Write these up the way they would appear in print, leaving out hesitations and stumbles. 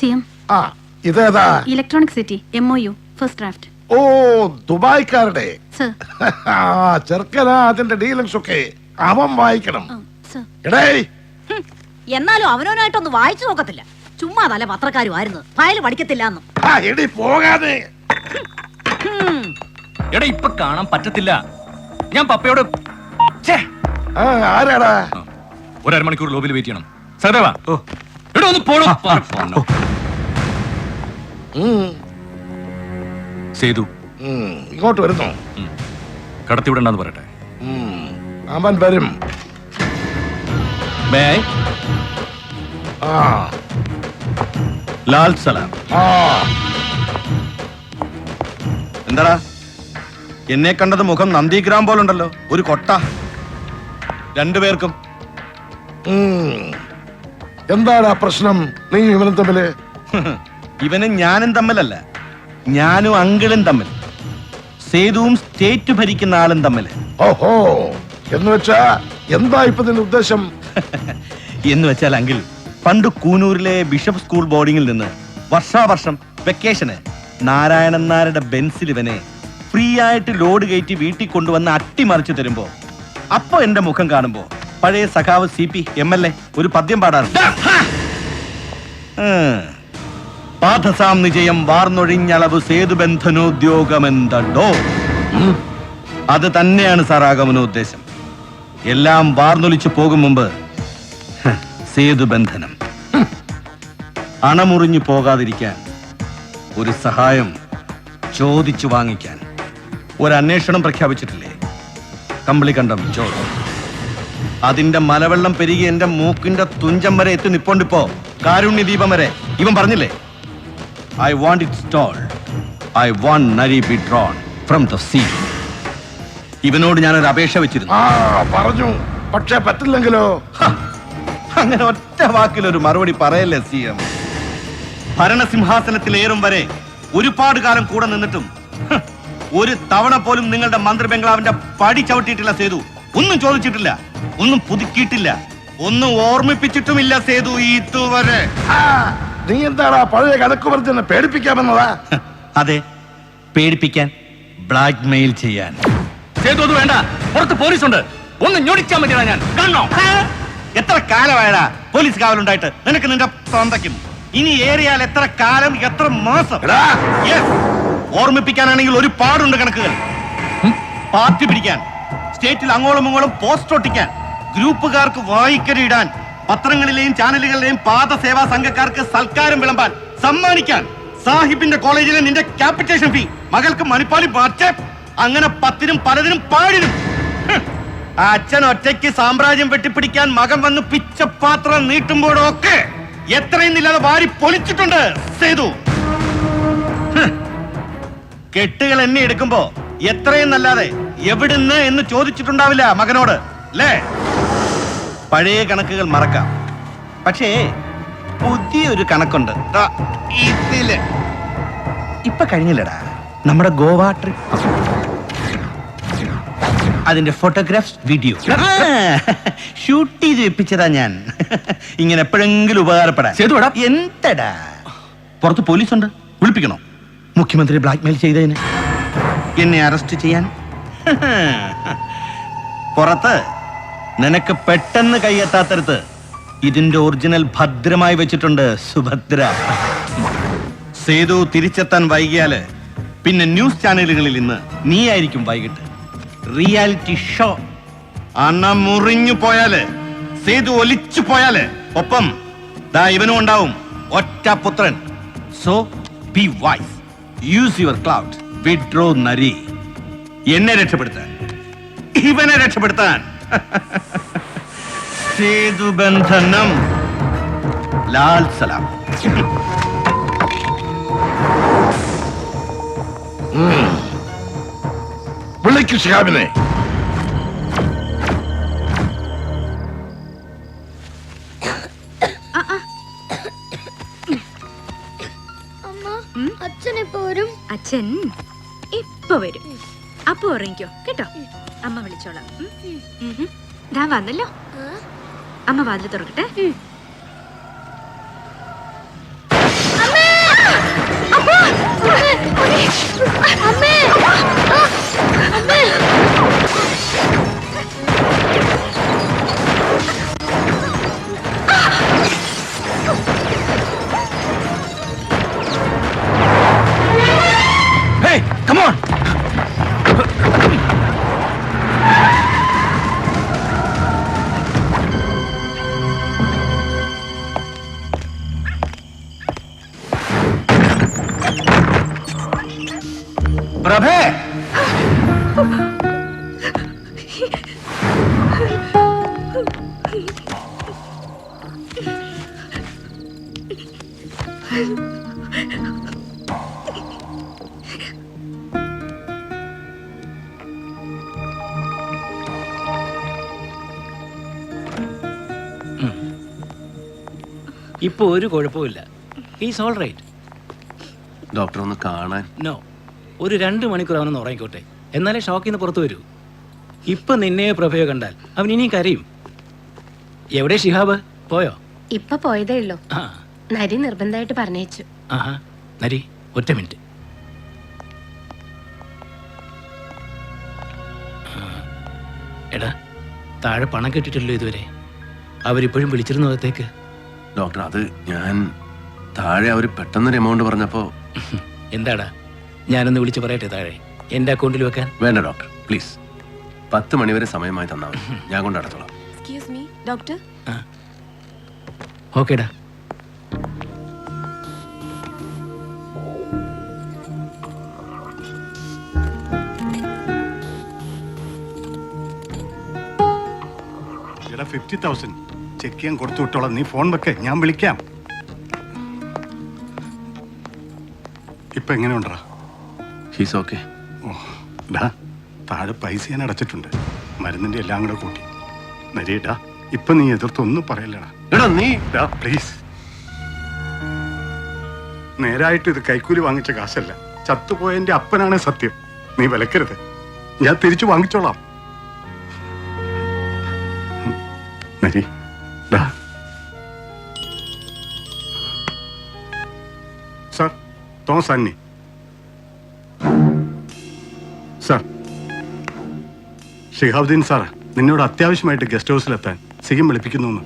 CM. ഇതേതാ? Electronic city MOU first draft. ഓ, ദുബായ്ക്കാരുടെ. സർ. ചെറുക്കനാ അതിന്റെ ഡീലിങ്സ് ഒക്കെ അവൻ വായിക്കണം. സർ. എടേ, എന്നാലും അവനോനായിട്ടൊന്ന് വായിച്ചു നോക്കത്തില്ല. ചുമ്മാ തല പത്രക്കാരുമായിരുന്നു, ഫയൽ പഠിക്കത്തില്ല എന്നും. എടി പോകാതെ. എടാ ഇപ്പൊ കാണാൻ പറ്റത്തില്ല. ഞാൻ പപ്പയോട് ആരാടാ? ഒരു അരമണിക്കൂർ ലോബിയിൽ വെയിറ്റ് ചെയ്യണം. സഹദേവാ, എടാ ഒന്ന് പോടോ. സേതു ഇങ്ങോട്ട് വരുന്നു. കടത്തി വിടണ്ടെന്ന് പറയട്ടെ. അവൻ വരും. ലാൽ സലാം. എന്താടാ എന്നെ കണ്ടത് മുഖം നന്ദിഗ്രാം പോലുണ്ടല്ലോ. ഒരു കൊട്ട രണ്ടുപേർക്കും. എന്താണ് ആ പ്രശ്നം? നീ ഇവനും തമ്മില്? ഇവനും ഞാനും തമ്മിലല്ല, ഞാനും അങ്കിളും തമ്മിൽ, സേതുവും സ്റ്റേറ്റ് ഭരിക്കുന്ന ആളും തമ്മിൽ. ഓഹോ, എന്ന് വെച്ചാ എന്താ ഇപ്പൊ നിന്റെ ഉദ്ദേശം? എന്ന് വെച്ചാൽ അങ്കിൾ, പണ്ട് കൂനൂരിലെ ബിഷപ്പ് സ്കൂൾ ബോർഡിങ്ങിൽ നിന്ന് വർഷാവർഷം വെക്കേഷന് നാരായണൻ നായരുടെ ബെൻസിൽ ഇവനെ ഫ്രീ ആയിട്ട് ലോഡ് കയറ്റി വീട്ടിൽ കൊണ്ടുവന്ന് അട്ടിമറിച്ചു തരുമ്പോ അപ്പൊ എന്റെ മുഖം കാണുമ്പോ പഴയ സഖാവ് CP MLA ഒരു പദ്യം പാടാറുണ്ട്. പാഠസാം നിജയം വാർന്നൊഴിഞ്ഞളവ് സേതുബന്ധനോദ്യോഗമെന്തോ. അത് തന്നെയാണ് സാർ ആഗമനോദ്ദേശം. എല്ലാം വാർന്നൊലിച്ചു പോകും മുമ്പ് സേതുബന്ധനം. അണമുറിഞ്ഞു പോകാതിരിക്കാൻ, ഒരു സഹായം ചോദിച്ചു വാങ്ങിക്കാൻ ഒരു അന്വേഷണം പ്രഖ്യാപിച്ചിട്ടില്ലേ? കമ്പിളിക്കണ്ടം ചോദ. അതിന്റെ മലവെള്ളം പെരുകി എന്റെ മൂക്കിന്റെ തുഞ്ചം വരെ എത്തി നിപ്പോണ്ടിപ്പോ. കാരുണ്യദീപം വരെ. ഇവൻ പറഞ്ഞില്ലേ, I want it stole, I want Nari be drawn from the sea. ഇവനോട് ഞാനൊരു അപേക്ഷ വെച്ചിരുന്നു. പറഞ്ഞു, പക്ഷെ പറ്റില്ലെങ്കിലോ? അങ്ങനെ ഒറ്റ വാക്കിലൊരു മറുപടി പറയല്ലേ CM. ഭരണസിംഹാസനത്തിലേറും വരെ ഒരുപാട് കാലം കൂടെ നിന്നിട്ടും ഒരു തവണ പോലും നിങ്ങളുടെ മന്ത്രി ബംഗ്ലാവിന്റെ പടി ചവിട്ടിയിട്ടില്ല സേതു. ഒന്നും ചോദിച്ചിട്ടില്ല, ഒന്നും പുതുക്കിയിട്ടില്ല, ഒന്നും ഓർമ്മിപ്പിച്ചിട്ടുമില്ല സേതു ഇതുവരെ. നീ എന്താടാ പഴയ കണക്ക് പറഞ്ഞ് പേടിപ്പിക്കാമെന്നതാ? അതെ, പേടിപ്പിക്കാൻ, ബ്ലാക്ക് മെയിൽ ചെയ്യാൻ. സേതു അത് വേണ്ട, പുറത്ത് പോലീസുണ്ട്. ഒന്ന് ഞൊടിച്ചാൽ മതിയാ. ഞാൻ കാണണോ? എത്ര കാലമായടാ പോലീസ് കാവലുണ്ടായിട്ട് നിനക്ക് നിന്റെ സ്വന്തക്കും? ഇനി ഏറിയാൽ എത്ര കാലം, എത്ര മാസം? ഓർമ്മിപ്പിക്കാനാണെങ്കിൽ ഒരു പാടുണ്ട് കണക്കുകൾ. പാർട്ടി പിടിക്കാൻ, സ്റ്റേറ്റിൽ അങ്ങോളം ഇങ്ങോളം പോസ്റ്റ് ഒട്ടിക്കാൻ, ഗ്രൂപ്പുകാർക്ക് വായിക്കരിടാൻ, പത്രങ്ങളിലെയും ചാനലുകളിലെയും പാദസേവാ സംഘക്കാർക്ക് സൽക്കാരം വിളമ്പാൻ, സമ്മാനിക്കാൻ, സാഹിബിന്റെ കോളേജിലെ നിന്റെ ക്യാപിറ്റേഷൻ ഫീ, മകൾക്ക് മണിപ്പാലി മാറ്റേ, അങ്ങനെ പത്തിനും പലതിനും പാടിനും. അച്ഛൻ ഒറ്റയ്ക്ക് സാമ്രാജ്യം വെട്ടിപ്പിടിക്കാൻ മകൻ വന്ന് പിച്ചപാത്രം നീട്ടുമ്പോഴൊക്കെ എത്രയും ഇല്ലാതെ വാരി പൊലിച്ചിട്ടുണ്ട് സേതു. കെട്ടുകൾ എന്നെ എടുക്കുമ്പോ എത്രയും നല്ലാതെ എവിടുന്ന് എന്ന് ചോദിച്ചിട്ടുണ്ടാവില്ല മകനോട്, അല്ലേ? പഴയ കണക്കുകൾ മറക്കാം, പക്ഷേ പുതിയൊരു കണക്കുണ്ട്. ഇതില് ഇപ്പൊ കഴിഞ്ഞില്ലടാ നമ്മുടെ ഗോവ ട്രിപ്പ്. അതിന്റെ ഫോട്ടോഗ്രാഫ്സ്, വീഡിയോ ഷൂട്ട് ചെയ്ത് വെപ്പിച്ചതാ ഞാൻ. ഇങ്ങനെ എപ്പോഴെങ്കിലും ഉപകാരപ്പെടാൻ. എന്തടാ, പുറത്ത് പോലീസുണ്ട്, വിളിപ്പിക്കണോ? മുഖ്യമന്ത്രി ബ്ലാക്ക്മെയിൽ ചെയ്തതിന് എന്നെ അറസ്റ്റ് ചെയ്യാൻ. പുറത്ത് നിനക്ക് പെട്ടെന്ന് കൈയെത്താത്തരത്ത് ഇതിന്റെ ഒറിജിനൽ ഭദ്രമായി വെച്ചിട്ടുണ്ട് സുഭദ്ര. സേതു തിരിച്ചെത്താൻ വൈകിയാല് പിന്നെ ന്യൂസ് ചാനലുകളിൽ ഇന്ന് നീ ആയിരിക്കും വൈകിട്ട്. Reality show. അണ മുറിഞ്ഞു പോയാല്, സേതു ഒലിച്ചു പോയാല് ഒപ്പം ദാ ഇവനും ഉണ്ടാവും, ഒറ്റ പുത്രൻ. So be wise, use your clout, withdraw Nari. എന്നെ രക്ഷപ്പെടുത്താൻ, ഇവനെ രക്ഷപ്പെടുത്താൻ. സേതുബന്ധനം. ലാൽ സലാം. വിളിക്കു ഷിഹാബിനെ. അച്ഛൻ ഇപ്പൊ വരും. അപ്പൊ ഉറങ്ങിക്കോ കേട്ടോ. അമ്മ വിളിച്ചോളാം. ദാ വന്നല്ലോ. അമ്മ വാതിൽ തുറക്കട്ടെ. Come on. പ്രഭേ. ഇപ്പൊ ഒരു കുഴപ്പമില്ല. He's all right. ഡോക്ടർ ഒന്ന് കാണാൻ. നോ, ഒരു 2 മണിക്കൂർ അവനൊന്ന് ഉറങ്ങിക്കോട്ടെ, എന്നാലേ ഷോക്കിൽ നിന്ന് പുറത്തു വരൂ. ഇപ്പൊ നിന്നെ പ്രഭയോ കണ്ടാൽ അവൻ ഇനിയും കരയും. എവിടെ ഷിഹാബ്? പോയോ? ഇപ്പൊ പോയതേ ഉള്ളൂ. ആ, നരി നിർബന്ധമായിട്ട് പറഞ്ഞേച്ചു. ആഹാ. നരി, ഒറ്റ മിനിറ്റ്. എടാ, താഴെ പണം കെട്ടിട്ടില്ലല്ലോ ഇതുവരെ. അവരിപ്പോഴും വിളിച്ചിരുന്നു അകത്തേക്ക്. ഡോക്ടർ, അത് ഞാൻ താഴെ അവർ പെട്ടെന്നൊരു എമൗണ്ട് പറഞ്ഞപ്പോ. എന്താടാ, ഞാനൊന്ന് വിളിച്ച് പറയട്ടെ താഴെ എന്റെ അക്കൗണ്ടിൽ വെക്കാൻ? വേണ്ട ഡോക്ടർ, പ്ലീസ്. 10 മണി വരെ സമയമായി തന്നാൽ മതി, ഞാൻ കൊണ്ട് അടച്ചോളാം. Excuse me doctor. ഓക്കേടാ. എടാ 50,000 ചെക്ക് ചെയ്യാൻ കൊടുത്തു വിട്ടോളാം. നീ ഫോൺ വെക്കേ, ഞാൻ വിളിക്കാം. ഇപ്പൊ എങ്ങനെയുണ്ടാ? He's okay. ഓ ഡാ, താഴെ പൈസ ഞാൻ അടച്ചിട്ടുണ്ട്, മരുന്നിന്റെ എല്ലാം കൂടെ കൂട്ടി. നരിയേട്ടാ, ഇപ്പൊ നീ എതിർത്തൊന്നും പറയല്ലടാ. എടാ നീ പ്ലീസ്. നേരായിട്ട് ഇത് കൈക്കൂലി വാങ്ങിച്ച കാശല്ല, ചത്തുപോയതിന്റെ അപ്പനാണ് സത്യം. നീ വിലക്കരുത്, ഞാൻ തിരിച്ചു വാങ്ങിച്ചോളാം. നരി ഡാ. സാർ, തോമസ് ആന്നി. സാർ, ഷിഹാബുദ്ദീൻ സാർ നിന്നോട് അത്യാവശ്യമായിട്ട് ഗസ്റ്റ് ഹൗസിലെത്താൻ സിഗം വിളിപ്പിക്കുന്നു.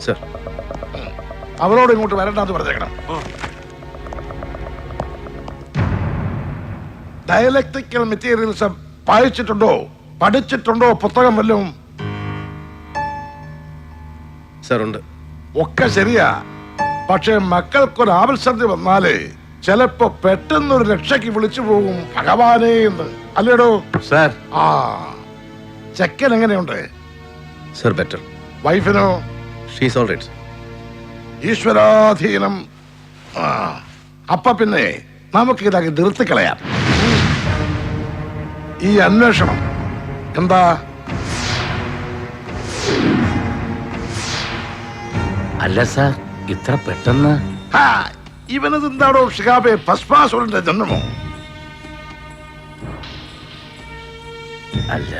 സർ, അവരോട് ഇങ്ങോട്ട് വരണ്ടെന്ന് പറഞ്ഞേക്കണം. ഡയലക്ട്രിക്കൽ മെറ്റീരിയൽസ് വായിച്ചിട്ടുണ്ടോ, പഠിച്ചിട്ടുണ്ടോ? പുസ്തകം വല്ലതും? സർ ഉണ്ട്. ഒക്കെ ശരിയാ, പക്ഷെ മക്കൾക്കൊരു ആവശ്യത വന്നാല് ചിലപ്പോ പെട്ടെന്നൊരു രക്ഷയ്ക്ക് വിളിച്ചു പോകും ഭഗവാനേ എന്ന്. അല്ലേടോ? സർ. ആ, ചെക്കൻ എങ്ങനെയുണ്ട്? Sir better. വൈഫിനോ? She's all right. ഈശ്വരാധീനം. ആ, അപ്പൊ പിന്നെ നമുക്ക് ഇതാക്കി നിർത്തിക്കളയാം. ഈ അന്വേഷണം എന്താ? അല്ല സാർ, ഇത്ര പെട്ടെന്ന്? ഇവനത് എന്താണോ ഷിഹാബെ, ഭസ്മാസുരന്റെ ജന്മമോ? അല്ല,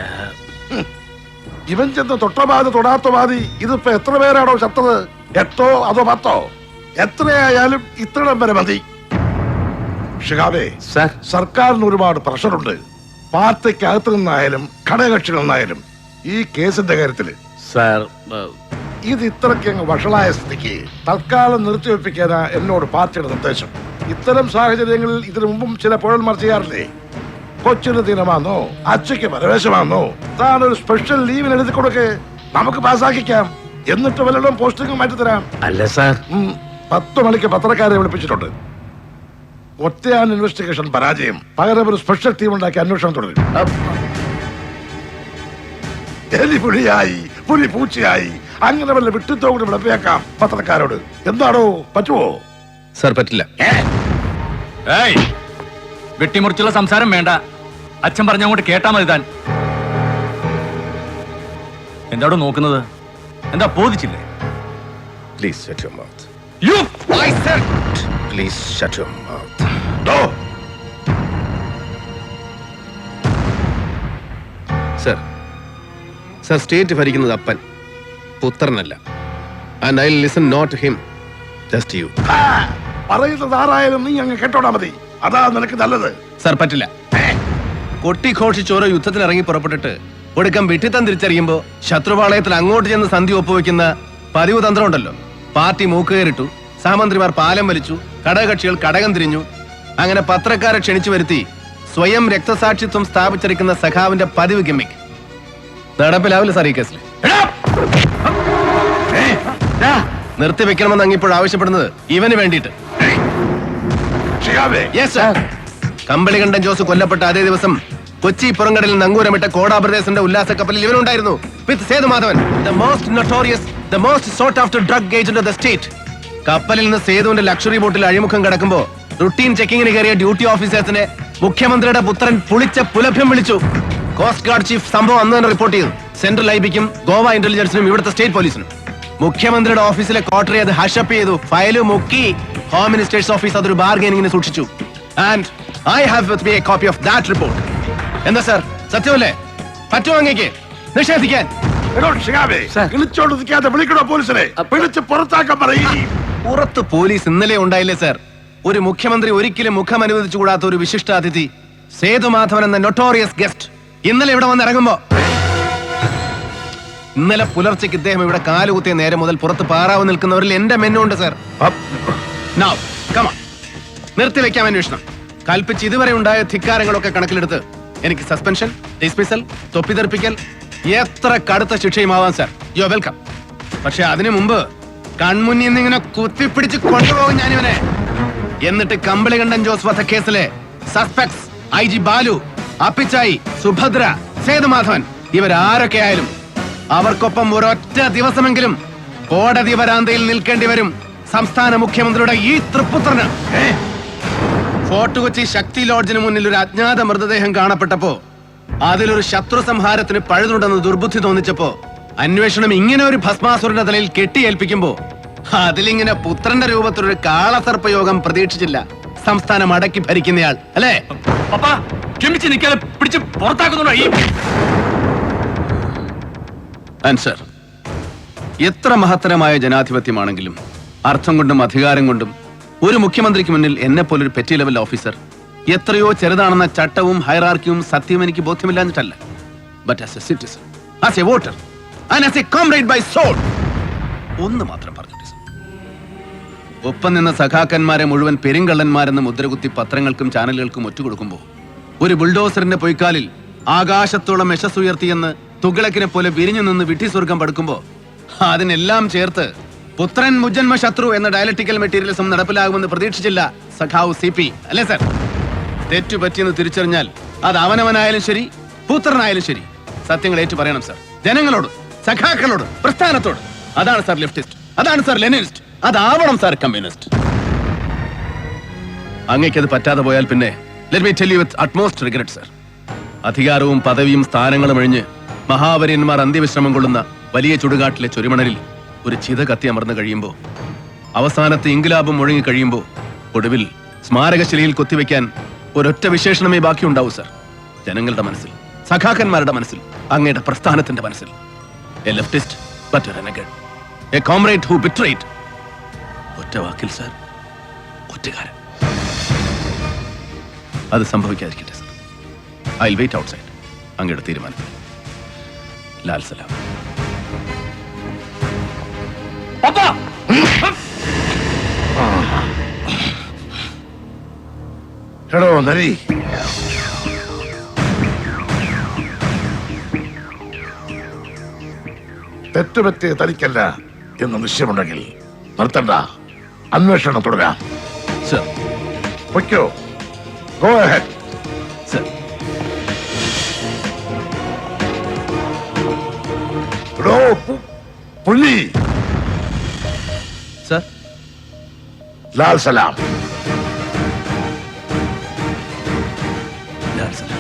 ഇവൻ ചെന്ന് തൊട്ടബാധി തൊടാത്തബാധി ഇതിപ്പോ എത്ര പേരാണോ ചത്തത്? 8 അതോ 10? എത്രയായാലും ഇത്രയും വരെ മതി. ഷിഹാബെ, സാർ, സർക്കാരിന് ഒരുപാട് പ്രഷറുണ്ട്. പാർട്ടിക്കകത്തു നിന്നായാലും ഘടകകക്ഷികളിൽ നിന്നായാലും ഈ കേസിന്റെ കാര്യത്തില്. സാർ, ഇത് ഇത്രയ്ക്ക് അങ്ങ് വഷളായ സ്ഥിതിക്ക് തൽക്കാലം നിർത്തിവെപ്പിക്കാനാ എന്നോട് പാർട്ടിയുടെ നിർദ്ദേശം. ഇത്തരം സാഹചര്യങ്ങളിൽ ഇതിനു മുമ്പും ചില പുഴന്മാർ ചെയ്യാറില്ലേ? കൊച്ചിന് ദിനമാണോ, അച്ഛയ്ക്ക് പരവേശമാണോ, താനൊരു സ്പെഷ്യൽ ലീവിന് എഴുതി കൊടുക്ക്, നമുക്ക് പാസ്സാക്കിക്കാം. എന്നിട്ട് വല്ലതും പോസ്റ്റിംഗ് മാറ്റിത്തരാം. അല്ല സാർ. 10 മണിക്ക് പത്രക്കാരെ വിളിപ്പിച്ചിട്ടുണ്ട്. ഒറ്റയാൻ ഇൻവെസ്റ്റിഗേഷൻ പരാജയം. പകരം ഒരു സ്പെഷ്യൽ ടീം ഉണ്ടാക്കി അന്വേഷണം തുടരും. എലി പുലിയായി, പുലി പൂച്ചയായി, അങ്ങനെ വല്ല വിട്ടിത്തോ കൂടി വിളപ്പിയേക്കാം പത്രക്കാരോട്. എന്താണോ, പറ്റുമോ? സർ പറ്റില്ല. വെട്ടിമുറിച്ചുള്ള സംസാരം വേണ്ട. അച്ഛൻ പറഞ്ഞങ്ങോട്ട് കേട്ടാ മതി. താൻ എന്താടോ നോക്കുന്നത്? എന്താ ബോധിച്ചില്ലേ? Please shut your mouth. You! I said! Please shut your mouth. Sir, state ഭരിക്കുന്നത് അപ്പൻ, പുത്രനല്ല. And I listen not him, just you. പറയുന്നത് ആരായാലും നീ അങ്ങ് കേട്ടോടാ മതി. അതാ നിനക്ക് നല്ലത്. സർ, പറ്റില്ല. കൊട്ടിഘോഷിച്ച് ഓരോ യുദ്ധത്തിന് ഇറങ്ങി പുറപ്പെട്ടിട്ട് ഒടുക്കം വിട്ടിത്തം തിരിച്ചറിയുമ്പോ ശത്രുപാളയത്തിൽ അങ്ങോട്ട് ചെന്ന് സന്ധി ഒപ്പുവെക്കുന്ന പതിവ് തന്ത്രം ഉണ്ടല്ലോ. പാർട്ടി മൂക്കുകയറിട്ടു, സഹമന്ത്രിമാർ പാലം വലിച്ചു, ഘടകകക്ഷികൾ കടകം തിരിഞ്ഞു, അങ്ങനെ പത്രക്കാരെ ക്ഷണിച്ചു വരുത്തി സ്വയം രക്തസാക്ഷിത്വം സ്ഥാപിച്ചിരിക്കുന്ന സഖാവിന്റെ പതിവ് ഗിമ്മിക് നടപ്പിലാവില്ല സാർ ഈ കേസിൽ. നിർത്തിവെക്കണമെന്ന് അങ്ങിപ്പോൾ ആവശ്യപ്പെടുന്നത് ഇവന് വേണ്ടിയിട്ട്. Yes, sir. കമ്പളികണ്ഠൻ ജോസ് കൊല്ലപ്പെട്ട അതേ ദിവസം കൊച്ചി പുറംകടലിൽ നങ്കൂരമിട്ട കോടാ ബ്രദേഴ്സിന്റെ ഉല്ലാസ കപ്പലിൽ ഇവനുണ്ടായിരുന്നു വിത്ത് Sethumadhavan, the most notorious, the most sought after drug agent of the state. കപ്പലിൽ നിന്ന് സേതുവിന്റെ ലക്ഷറി ബോട്ടിൽ അഴിമുഖം കിടക്കുമ്പോ റുട്ടീൻ ചെക്കിങ്ങിന് കയറിയ ഡ്യൂട്ടി ഓഫീസേഴ്സിനെ മുഖ്യമന്ത്രിയുടെ പുത്രൻ പുളിച്ച പുലഭ്യം വിളിച്ചു. കോസ്റ്റ് ഗാർഡ് ചീഫ് സംഭവം അന്ന് തന്നെ റിപ്പോർട്ട് ചെയ്തു. സെൻട്രൽ ഐബിക്കും ഗോവ ഇന്റലിജൻസിനും ഇവിടുത്തെ സ്റ്റേറ്റ് പോലീസിനും. മുഖ്യമന്ത്രിയുടെ ഓഫീസിലെ ക്വാർട്ടറി അത് ഹഷപ്പ് ചെയ്തു, ഫയല് മുക്കി. ഹോം മിനിസ്റ്റേഴ്സ് ഓഫീസ് അതൊരു ബാർഗൈനിങ്ങിന് സൂക്ഷിച്ചു. And I have with me A copy of that report. എന്താ സർ, സത്യമല്ലേ? പറ്റുമോ അങ്ങേക്ക് നിഷേധിക്കാൻ? പുറത്ത് പോലീസ് ഇന്നലെ ഉണ്ടായില്ലേ സർ? ഒരു മുഖ്യമന്ത്രി ഒരിക്കലും മുഖം അനുവദിച്ചുകൂടാത്ത ഒരു വിശിഷ്ട അതിഥി സേതുമാധവൻ എന്ന നൊട്ടോറിയസ് ഗസ്റ്റ് ഇന്നലെ ഇവിടെ വന്ന് ഇറങ്ങുമ്പോ, ഇന്നലെ പുലർച്ചയ്ക്ക് ഇദ്ദേഹം ഇവിടെ കാലുകുത്തിയ നേരം മുതൽ പുറത്ത് പാറാവ് നിൽക്കുന്നവരിൽ എന്റെ മെന്നുണ്ട് സർ. നിർത്തിവെക്കാം അന്വേഷണം. കൽപ്പിച്ച് ഇതുവരെ ഉണ്ടായ ധിക്കാരങ്ങളൊക്കെ കണക്കിലെടുത്ത് എനിക്ക് സസ്പെൻഷൻ, ഡിസ്മിസൽ, തൊപ്പിതെറിപ്പിക്കൽ, എത്ര കടുത്ത ശിക്ഷയുമാവാം സർ. You are welcome. പക്ഷെ അതിനു മുമ്പ് കൺമുന്നിൽ നിന്ന് ഇങ്ങനെ കുത്തിപ്പിടിച്ച് കൊണ്ടുപോകും ഞാനിവനെ. എന്നിട്ട് കമ്പളികണ്ഠൻ ജോസ് വധക്കേസിലെ സസ്പെക്ട്സ് IG ബാലു, അപ്പിച്ചായി, സുഭദ്ര, സേതുമാധവൻ ഇവരാരൊക്കെ ആയാലും അവർക്കൊപ്പം ഒരൊറ്റ ദിവസമെങ്കിലും കോടതി വരാന്തയിൽ നിൽക്കേണ്ടി വരും സംസ്ഥാന മുഖ്യമന്ത്രിയുടെ ഈ തൃപ്പുത്രന്. ഫോർട്ട് കൊച്ചി ശക്തി ലോഡ്ജിന് മുന്നിൽ ഒരു അജ്ഞാത മൃതദേഹം കാണപ്പെട്ടപ്പോ അതിലൊരു ശത്രു സംഹാരത്തിന് പഴുതുണ്ടെന്ന് ദുർബുദ്ധി തോന്നിച്ചപ്പോ അന്വേഷണം ഇങ്ങനെ ഒരു ഭസ്മാസുരന്റെ തലയിൽ കെട്ടിയേൽപ്പിക്കുമ്പോ അതിലിങ്ങനെ പുത്രന്റെ രൂപത്തിലൊരു കാളസർപ്പയോഗം പ്രതീക്ഷിച്ചില്ല സംസ്ഥാനം അടക്കി ഭരിക്കുന്നയാൾ, അല്ലേ? പിടിച്ച് പുറത്താക്കുന്നുണ്ടോ ഈ ആൻസർ? എത്ര മഹത്തരമായ ജനാധിപത്യമാണെങ്കിലും അർത്ഥം കൊണ്ടും അധികാരം കൊണ്ടും ഒരു മുഖ്യമന്ത്രിക്ക് മുന്നിൽ എന്നെ പോലൊരു പെറ്റി ലെവൽ ഓഫീസർ എത്രയോ ചെറുതാണെന്ന ചട്ടവും ഹൈറാർക്കിയും സത്യവും എനിക്ക് ബോധ്യമില്ലാഞ്ഞിട്ടല്ല. But as a citizen, as a voter and as a comrade by soul ഒന്ന് മാത്രം പറഞ്ഞു. ഒപ്പം നിന്ന സഖാക്കന്മാരെ മുഴുവൻ പെരുങ്കള്ളന്മാരെന്ന് മുദ്രകുത്തി പത്രങ്ങൾക്കും ചാനലുകൾക്കും ഒറ്റുകൊടുക്കുമ്പോൾ ഒരു ബുൾഡോസറിന്റെ പൊയ്ക്കാലിൽ ആകാശത്തോളം യശസ്സുയർത്തിയെന്ന് തുഗ്ലക്കിനെ പോലെ വിരിഞ്ഞു നിന്ന് വിഡ്ഢിസ്വർഗം പടുക്കുമ്പോ അതിനെല്ലാം ചേർത്ത് പുത്രൻ മുജന്മ ശത്രു എന്ന ഡയലക്ടിക്കൽ മെറ്റീരിയലിസം നടപ്പിലാകുമെന്ന് പ്രതീക്ഷിച്ചില്ല സഖാവ് CP, അല്ലേ സർ? തെറ്റുപറ്റിയെന്ന് തിരിച്ചറിഞ്ഞാൽ അത് അവനവനായാലും ശരി, പുത്രനായാലും ശരി, സത്യങ്ങൾ ഏറ്റു പറയണം സർ. ജനങ്ങളോട്, സഖാക്കളോട്, പ്രസ്ഥാനത്തോട്. അതാണ് സർ ലെഫ്റ്റിസ്റ്റ്, അതാണ് സർ ലെനിനിസ്റ്റ്, അതാവണം സാർ കമ്മ്യൂണിസ്റ്റ്. അങ്ങേക്കത് പറ്റാതെ പോയാൽ പിന്നെ let me tell you with utmost regret sir, അധികാരവും പദവിയും സ്ഥാനങ്ങളും ഒഴിഞ്ഞ് മഹാവര്യന്മാർ അന്ത്യവിശ്രമം കൊള്ളുന്ന വലിയ ചുടുകാട്ടിലെ ചൊരിമണലിൽ ഒരു ചിത കത്തി അമർന്നു കഴിയുമ്പോൾ, അവസാനത്തെ ഇൻകിലാബും മുഴങ്ങി കഴിയുമ്പോൾ, ഒടുവിൽ സ്മാരകശിലയിൽ കൊത്തിവെക്കാൻ ഒരൊറ്റ വിശേഷണമേ ബാക്കിയുണ്ടാവൂ സർ. ജനങ്ങളുടെ മനസ്സിൽ, സഖാക്കന്മാരുടെ മനസ്സിൽ, അങ്ങയുടെ പ്രസ്ഥാനത്തിന്റെ മനസ്സിൽ. A leftist but a renegade, a comrade who betrayed. ഒറ്റ വാക്കിൽ സർ, ഒറ്റക്കാരൻ. അത് സംഭവിക്കാതിരിക്കട്ടെ sir. I will wait outside. അങ്ങയുടെ തീരുമാനം. ലാൽ സലാം. എടോ നരി, തെറ്റുപറ്റിയ തനിക്കല്ല എന്ന് നിശ്ചയമുണ്ടെങ്കിൽ നിർത്തണ്ട, അന്വേഷണം തുടരാം. സർ. പൊയ്ക്കോ. Go ahead. സർ. എടോ പുലി. സർ. ലാൽ സലാം. ലാൽ സലാം.